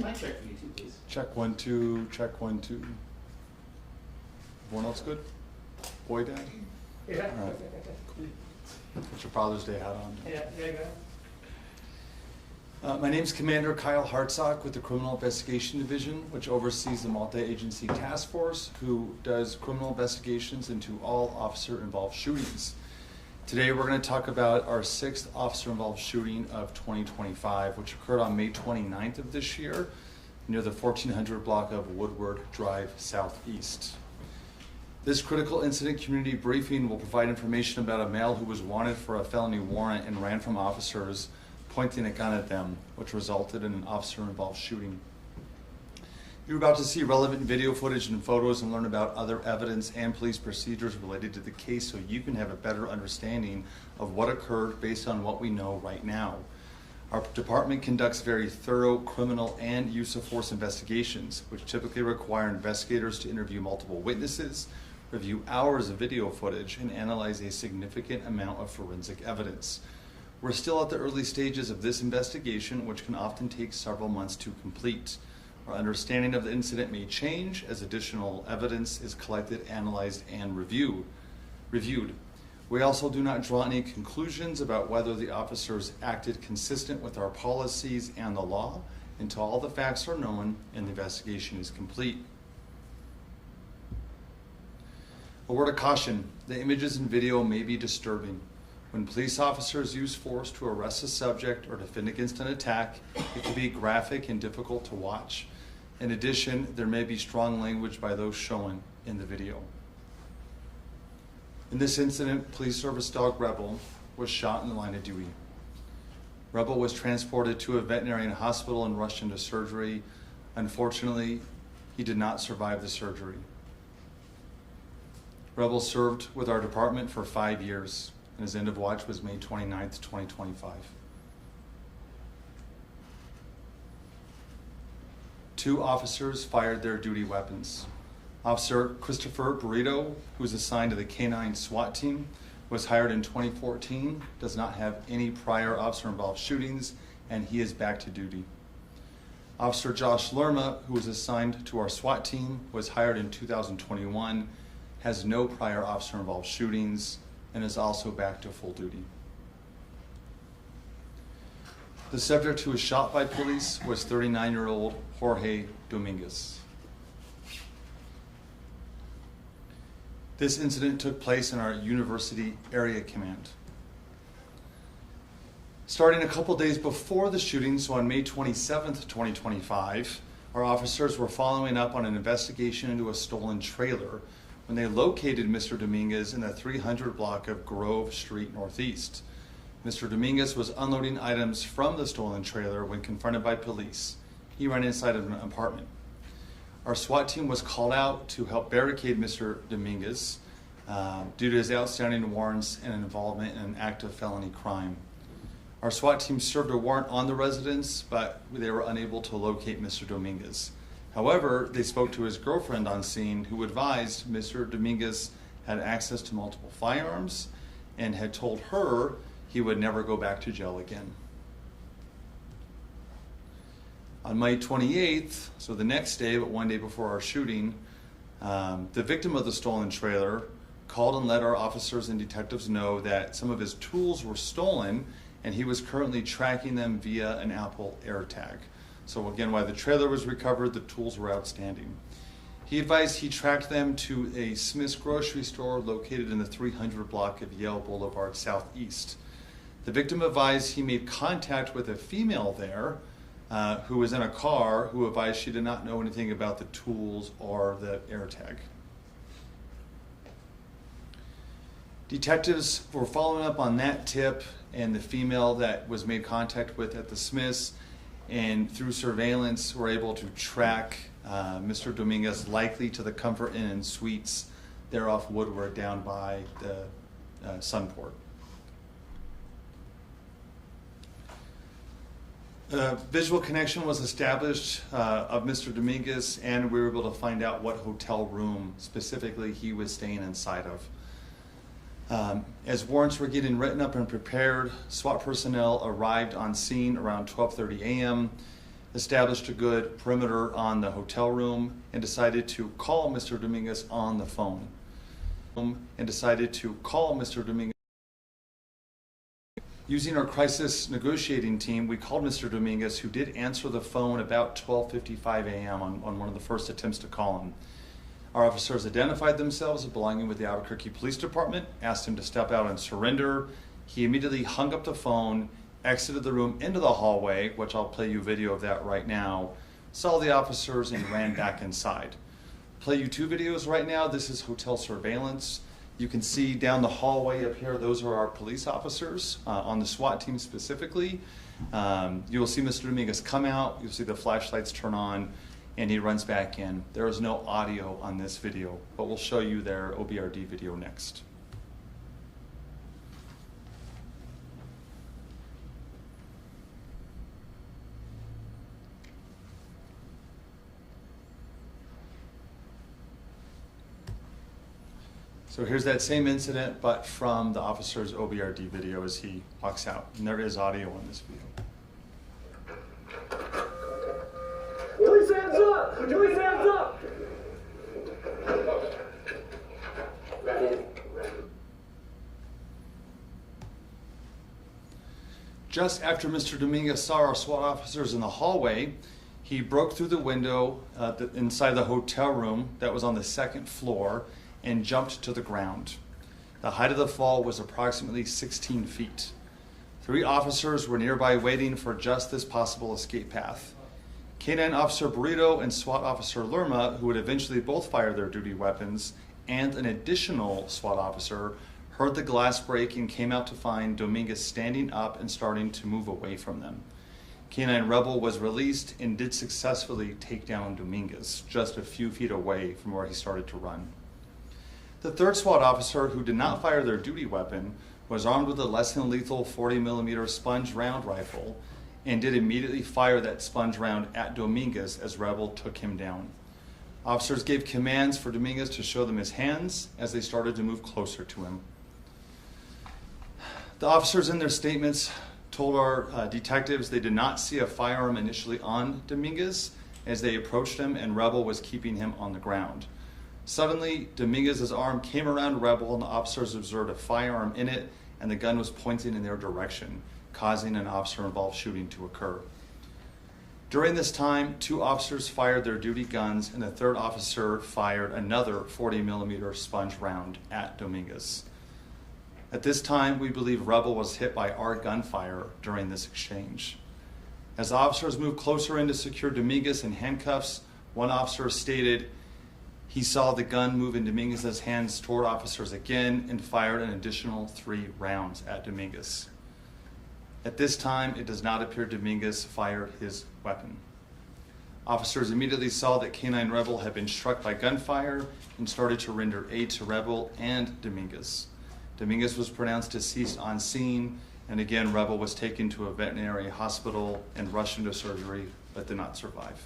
mic check for you too, please. Check 1, 2, check 1, 2. Everyone else good? Boy, Dad? Yeah. All right. Put your Father's Day hat on. Yeah, go ahead. My name is Commander Kyle Hartsock with the Criminal Investigation Division, which oversees the multi-agency task force who does criminal investigations into all officer-involved shootings. Today we're going to talk about our 6th officer-involved shooting of 2025, which occurred on May 29th of this year near the 1400 block of Woodward Drive Southeast. This critical incident community briefing will provide information about a male who was wanted for a felony warrant and ran from officers pointing a gun at them, which resulted in an officer-involved shooting. You're about to see relevant video footage and photos and learn about other evidence and police procedures related to the case so you can have a better understanding of what occurred based on what we know right now. Our department conducts very thorough criminal and use of force investigations, which typically require investigators to interview multiple witnesses, review hours of video footage, and analyze a significant amount of forensic evidence. We're still at the early stages of this investigation, which can often take several months to complete. Our understanding of the incident may change as additional evidence is collected, analyzed, and reviewed. We also do not draw any conclusions about whether the officers acted consistent with our policies and the law until all the facts are known and the investigation is complete. A word of caution, the images and video may be disturbing. When police officers use force to arrest a subject or defend against an attack, it can be graphic and difficult to watch. In addition, there may be strong language by those shown in the video. In this incident, police service dog Rebel was shot in the line of duty. Rebel was transported to a veterinarian hospital and rushed into surgery. Unfortunately, he did not survive the surgery. Rebel served with our department for 5 years, and his end of watch was May 29th, 2025. 2 officers fired their duty weapons. Officer Christopher Burrito, who was assigned to the K-9 SWAT team, was hired in 2014, does not have any prior officer-involved shootings, and he is back to duty. Officer Josh Lerma, who was assigned to our SWAT team, was hired in 2021, has no prior officer-involved shootings, and is also back to full duty. The subject who was shot by police was 39-year-old Jorge Dominguez. This incident took place in our University Area Command. Starting a couple days before the shooting, so on May 27th, 2025, our officers were following up on an investigation into a stolen trailer when they located Mr. Dominguez in the 300 block of Grove Street Northeast. Mr. Dominguez was unloading items from the stolen trailer when confronted by police. He ran inside of an apartment. Our SWAT team was called out to help barricade Mr. Dominguez due to his outstanding warrants and involvement in an active felony crime. Our SWAT team served a warrant on the residence, but they were unable to locate Mr. Dominguez. However, they spoke to his girlfriend on scene, who advised Mr. Dominguez had access to multiple firearms and had told her he would never go back to jail again. On May 28th, so the next day, but one day before our shooting, the victim of the stolen trailer called and let our officers and detectives know that some of his tools were stolen and he was currently tracking them via an Apple AirTag. So again, while the trailer was recovered, the tools were outstanding. He advised he tracked them to a Smith's grocery store located in the 300 block of Yale Boulevard Southeast. The victim advised he made contact with a female there who was in a car, who advised she did not know anything about the tools or the AirTag. Detectives were following up on that tip and the female that was made contact with at the Smiths, and through surveillance were able to track Mr. Dominguez likely to the Comfort Inn and Suites there off Woodward down by the Sunport. Visual connection was established of Mr. Dominguez, and we were able to find out what hotel room specifically he was staying inside of. As warrants were getting written up and prepared, SWAT personnel arrived on scene around 12:30 a.m. established a good perimeter on the hotel room, and decided to call Mr. Dominguez on the phone. Using our crisis negotiating team, we called Mr. Dominguez, who did answer the phone about 12:55 a.m. on one of the first attempts to call him. Our officers identified themselves as belonging with the Albuquerque Police Department, asked him to step out and surrender. He immediately hung up the phone, exited the room into the hallway, which I'll play you video of that right now, saw the officers and ran back inside. Play you two videos right now. This is hotel surveillance. You can see down the hallway up here, those are our police officers on the SWAT team specifically. You will see Mr. Dominguez come out, you'll see the flashlights turn on, and he runs back in. There is no audio on this video, but we'll show you their OBRD video next. So here's that same incident, but from the officer's OBRD video as he walks out. And there is audio on this video. Release hands up! Release hands up! Just after Mr. Dominguez saw our SWAT officers in the hallway, he broke through the window inside the hotel room that was on the second floor and jumped to the ground. The height of the fall was approximately 16 feet. 3 officers were nearby waiting for just this possible escape path. K-9 Officer Burrito and SWAT Officer Lerma, who would eventually both fire their duty weapons, and an additional SWAT officer heard the glass break and came out to find Dominguez standing up and starting to move away from them. K-9 Rebel was released and did successfully take down Dominguez just a few feet away from where he started to run. The third SWAT officer, who did not fire their duty weapon, was armed with a less than lethal 40mm sponge round rifle and did immediately fire that sponge round at Dominguez as Rebel took him down. Officers gave commands for Dominguez to show them his hands as they started to move closer to him. The officers in their statements told our detectives they did not see a firearm initially on Dominguez as they approached him, and Rebel was keeping him on the ground. Suddenly, Dominguez's arm came around Rebel and the officers observed a firearm in it, and the gun was pointing in their direction, causing an officer-involved shooting to occur. During this time, 2 officers fired their duty guns, and the third officer fired another 40mm sponge round at Dominguez. At this time, we believe Rebel was hit by our gunfire during this exchange. As the officers moved closer in to secure Dominguez in handcuffs, one officer stated he saw the gun move in Dominguez's hands toward officers again and fired an additional 3 rounds at Dominguez. At this time, it does not appear Dominguez fired his weapon. Officers immediately saw that K-9 Rebel had been struck by gunfire and started to render aid to Rebel and Dominguez. Dominguez was pronounced deceased on scene, and again, Rebel was taken to a veterinary hospital and rushed into surgery, but did not survive.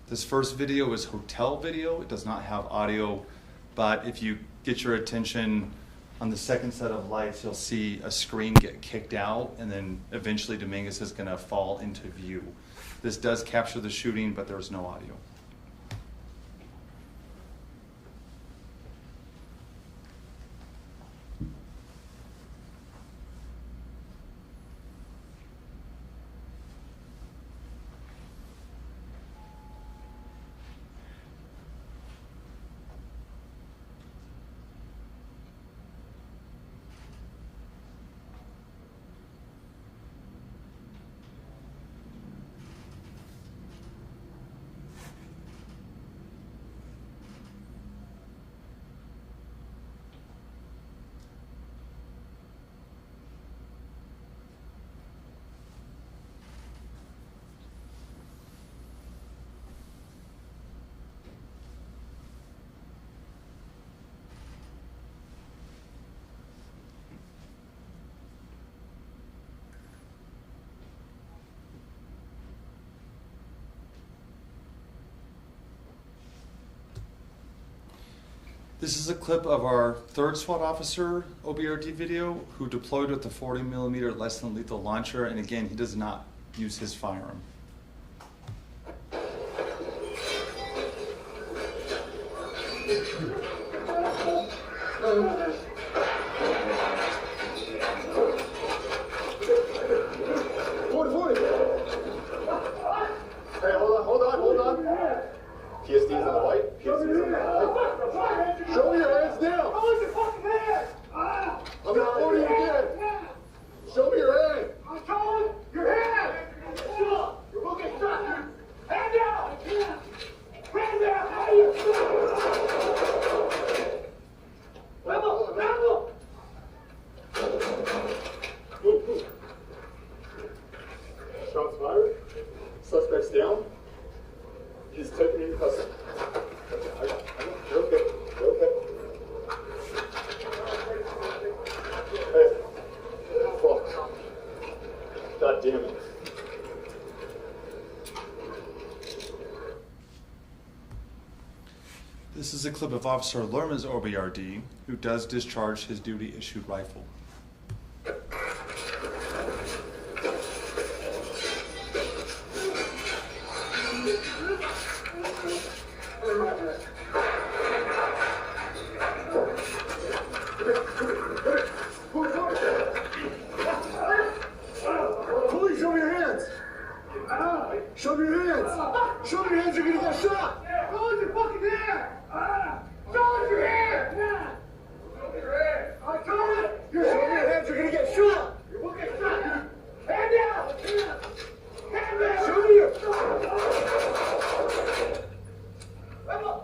This first video is hotel video. It does not have audio, but if you get your attention on the second set of lights, you'll see a screen get kicked out, and then eventually Dominguez is gonna fall into view. This does capture the shooting, but there's no audio. This is a clip of our third SWAT officer OBRD video who deployed with the 40mm less than lethal launcher, and again, he does not use his firearm. Hey, hold on. PSD's on the white. PSD's on the white. Show me your hands now. I'm not ordering you again. Show me your hand. I'm showing your hand. You're looking shot, dude. Hand down. Hand down. Rebel. Shots fired. Suspect's down. He's taking me in custody. You're okay. Hey. Fuck. God damn it. This is a clip of Officer Lerma's OBRD, who does discharge his duty-issued rifle. Police, show me your hands. Show me your hands. Show me your hands, you're gonna get shot. Show us your fucking hand. Show us your hand. I told you. Show me your hands, you're gonna get shot. You're looking shot, dude. Hand down. Hand down. Show me your... Rebel.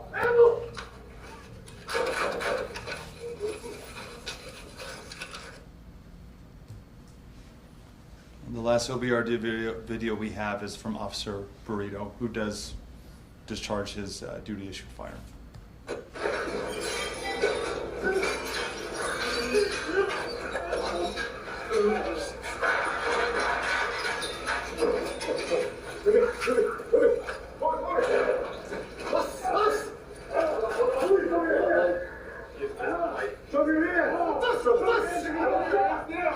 And the last OBRD video we have is from Officer Burrito, who does discharge his duty-issued firearm. Show me your hands.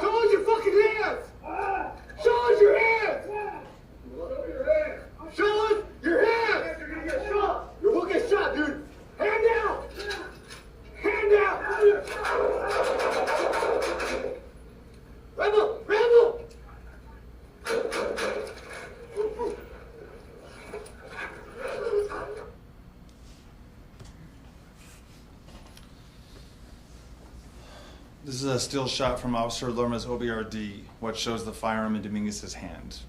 Show us your fucking hands. Show us your hands. Show us your hands. You're gonna get shot. You're looking shot, dude. Hand down. Hand down. Rebel. This is a still shot from Officer Lerma's OBRD, what shows the firearm in Dominguez's hand.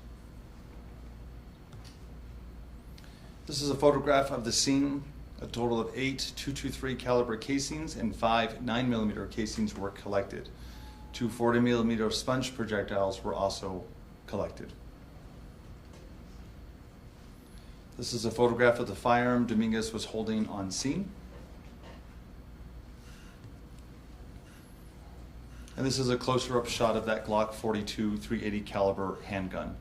This is a photograph of the scene. A total of 8 .223 caliber casings and 5 9mm casings were collected. 2 40mm sponge projectiles were also collected. This is a photograph of the firearm Dominguez was holding on scene. And this is a closer up shot of that Glock 42 .380 caliber handgun,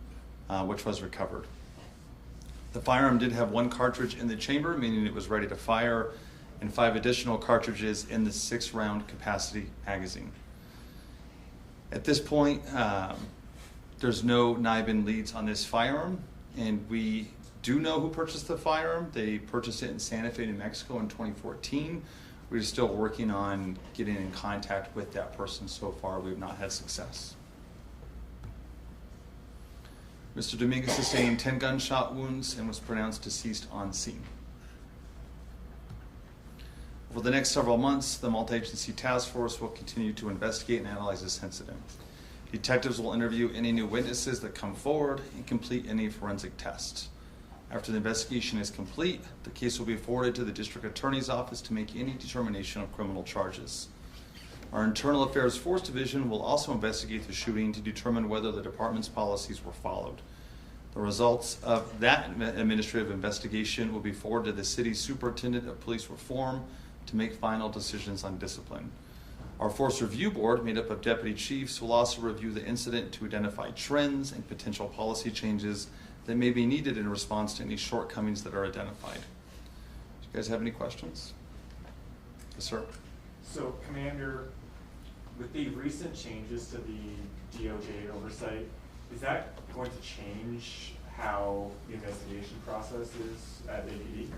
which was recovered. The firearm did have 1 cartridge in the chamber, meaning it was ready to fire, and 5 additional cartridges in the 6-round capacity magazine. At this point, there's no NIBIN leads on this firearm, and we do know who purchased the firearm. They purchased it in Santa Fe, New Mexico in 2014. We're still working on getting in contact with that person. So far, we've not had success. Mr. Dominguez sustained 10 gunshot wounds and was pronounced deceased on scene. Over the next several months, the multi-agency task force will continue to investigate and analyze this incident. Detectives will interview any new witnesses that come forward and complete any forensic tests. After the investigation is complete, the case will be forwarded to the district attorney's office to make any determination of criminal charges. Our Internal Affairs Force Division will also investigate the shooting to determine whether the department's policies were followed. The results of that administrative investigation will be forwarded to the city's Superintendent of Police Reform to make final decisions on discipline. Our Force Review Board, made up of deputy chiefs, will also review the incident to identify trends and potential policy changes that may be needed in response to any shortcomings that are identified. Do you guys have any questions? Yes, sir. So, Commander, with the recent changes to the DOJ oversight, is that going to change how the investigation process is at APD?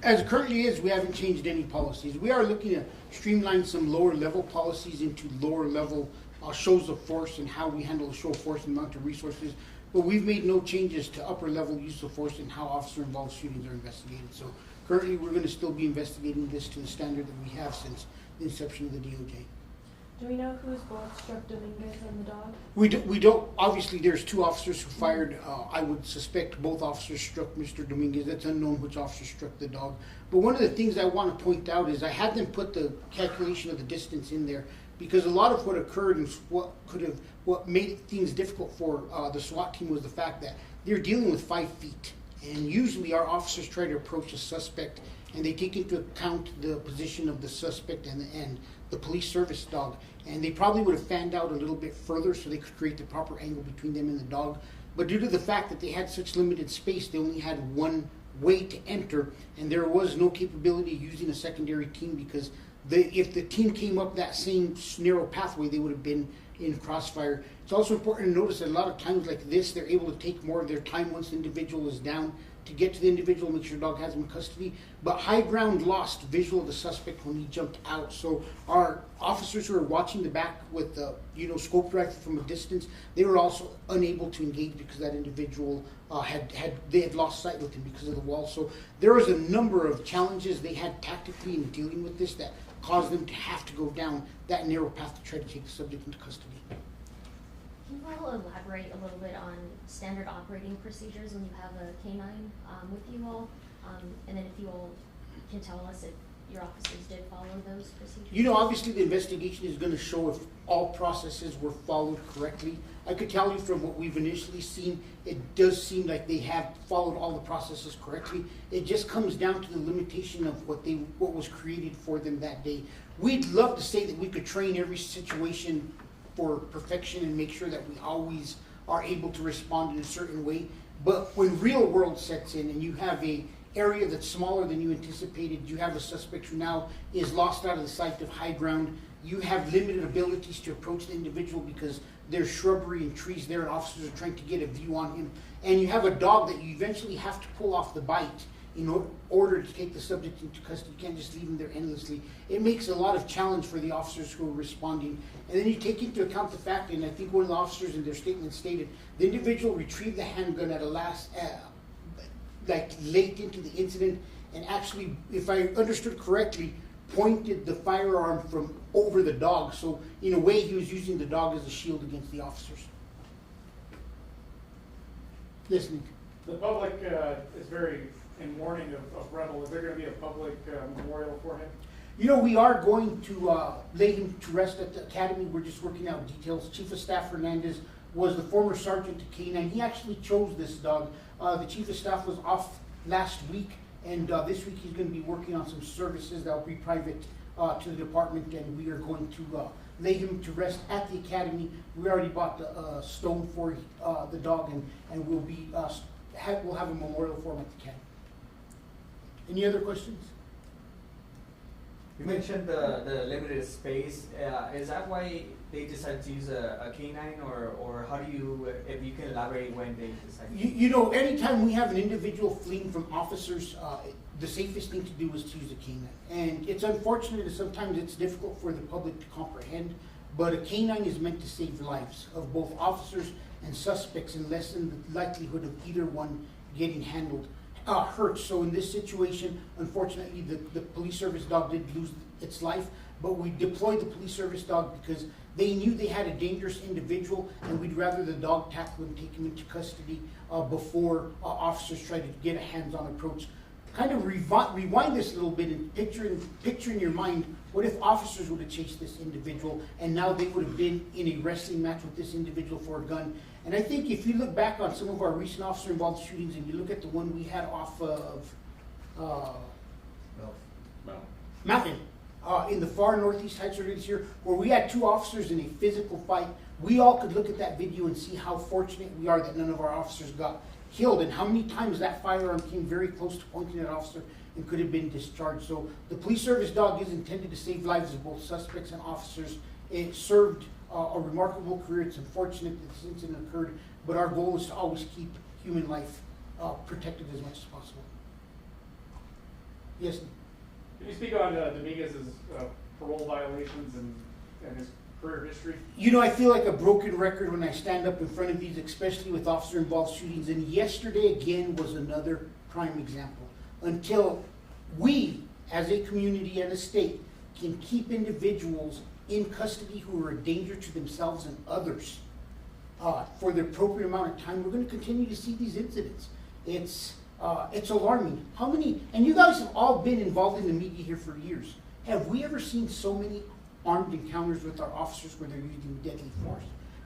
As it currently is, we haven't changed any policies. We are looking to streamline some lower level policies into lower level shows of force and how we handle a show of force and amount of resources. But we've made no changes to upper level use of force and how officer involved shootings are investigated. So currently we're going to still be investigating this to the standard that we have since the inception of the DOJ. Do we know whose bullet struck Dominguez and the dog? We don't, obviously there's two officers who fired. I would suspect both officers struck Mr. Dominguez. That's unknown which officer struck the dog. But one of the things I want to point out is I had them put the calculation of the distance in there because a lot of what occurred and what made things difficult for the SWAT team was the fact that they're dealing with 5 feet. And usually our officers try to approach a suspect and they take into account the position of the suspect and the police service dog. And they probably would have fanned out a little bit further so they could create the proper angle between them and the dog. But due to the fact that they had such limited space, they only had one way to enter, and there was no capability of using a secondary team because if the team came up that same narrow pathway, they would have been in crossfire. It's also important to notice that a lot of times like this, they're able to take more of their time once the individual is down to get to the individual, make sure the dog has him in custody. But high ground lost visual of the suspect when he jumped out. So our officers who are watching the back with the scope rifle from a distance, they were also unable to engage because that individual they had lost sight with him because of the wall. So there was a number of challenges they had tactically in dealing with this that caused them to have to go down that narrow path to try to take the subject into custody. Can you all elaborate a little bit on standard operating procedures when you have a canine with you all? And then if you all can tell us if your officers did follow those procedures? Obviously the investigation is going to show if all processes were followed correctly. I could tell you from what we've initially seen, it does seem like they have followed all the processes correctly. It just comes down to the limitation of what was created for them that day. We'd love to say that we could train every situation for perfection and make sure that we always are able to respond in a certain way. But when real world sets in and you have a area that's smaller than you anticipated, you have a suspect who now is lost out of the sight of high ground, you have limited abilities to approach the individual because there's shrubbery and trees there and officers are trying to get a view on him, and you have a dog that you eventually have to pull off the bite in order to take the subject into custody. You can't just leave him there endlessly. It makes a lot of challenge for the officers who are responding. And then you take into account the fact, and I think one of the officers in their statement stated, the individual retrieved the handgun at a last, late into the incident, and actually, if I understood correctly, pointed the firearm from over the dog. So in a way, he was using the dog as a shield against the officers. Listening. The public is very in mourning of Rebel. Is there going to be a public memorial for him? We are going to lay him to rest at the academy. We're just working out details. Chief of Staff Hernandez was the former sergeant to K9. He actually chose this dog. The Chief of Staff was off last week, and this week he's going to be working on some services that will be private to the department, and we are going to lay him to rest at the academy. We already bought the stone for the dog, and we'll have a memorial for him at the academy. Any other questions? You mentioned the limited space. Is that why they decided to use a canine, or how do you, if you can elaborate when they decided? Anytime we have an individual fleeing from officers, the safest thing to do is to use a canine. And it's unfortunate that sometimes it's difficult for the public to comprehend, but a canine is meant to save lives of both officers and suspects and lessen the likelihood of either one getting hurt. So in this situation, unfortunately, the police service dog did lose its life, but we deployed the police service dog because they knew they had a dangerous individual, and we'd rather the dog tackle and take him into custody before officers try to get a hands-on approach. Kind of rewind this a little bit and picture in your mind, what if officers would have chased this individual and now they would have been in a wrestling match with this individual for a gun? And I think if you look back on some of our recent officer-involved shootings and you look at the one we had off of Mountain, in the far northeast heights earlier this year, where we had 2 officers in a physical fight, we all could look at that video and see how fortunate we are that none of our officers got killed, and how many times that firearm came very close to pointing at an officer and could have been discharged. So the police service dog is intended to save lives of both suspects and officers. It served a remarkable career. It's unfortunate that this incident occurred, but our goal is to always keep human life protected as much as possible. Yes. Can you speak on Dominguez's parole violations and his career history? You know, I feel like a broken record when I stand up in front of these, especially with officer-involved shootings, and yesterday again was another prime example. Until we, as a community and a state, can keep individuals in custody who are a danger to themselves and others for the appropriate amount of time, we're going to continue to see these incidents. It's alarming. How many, and you guys have all been involved in the media here for years. Have we ever seen so many armed encounters with our officers where they're using deadly force?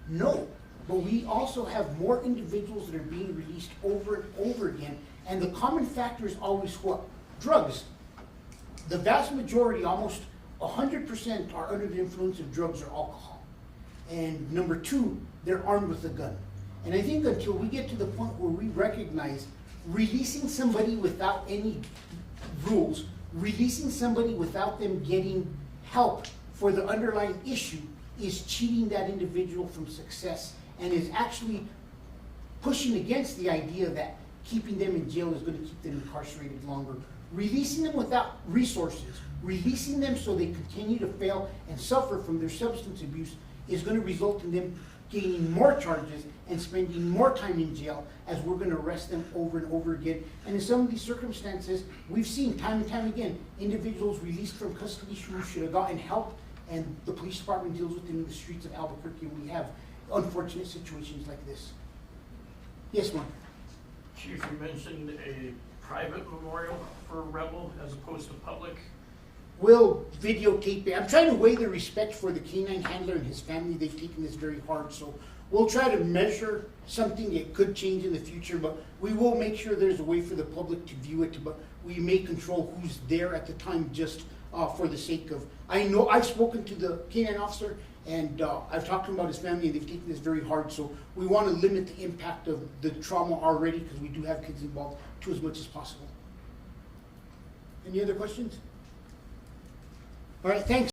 No. But we also have more individuals that are being released over and over again. And the common factor is always what? Drugs. The vast majority, almost 100%, are under the influence of drugs or alcohol. And number two, they're armed with a gun. And I think until we get to the point where we recognize releasing somebody without any rules, releasing somebody without them getting help for the underlying issue is cheating that individual from success and is actually pushing against the idea that keeping them in jail is going to keep them incarcerated longer. Releasing them without resources, releasing them so they continue to fail and suffer from their substance abuse is going to result in them gaining more charges and spending more time in jail as we're going to arrest them over and over again. And in some of these circumstances, we've seen time and time again, individuals released from custody who should have gotten help, and the police department deals with them in the streets of Albuquerque. We have unfortunate situations like this. Yes, ma'am. Chief, you mentioned a private memorial for Rebel as opposed to public. We'll videotape it. I'm trying to weigh the respect for the canine handler and his family. They've taken this very hard, so we'll try to measure something that could change in the future, but we will make sure there's a way for the public to view it, but we may control who's there at the time just for the sake of, I know I've spoken to the canine officer and I've talked to him about his family and they've taken this very hard, so we want to limit the impact of the trauma already because we do have kids involved to as much as possible. Any other questions? All right, thanks.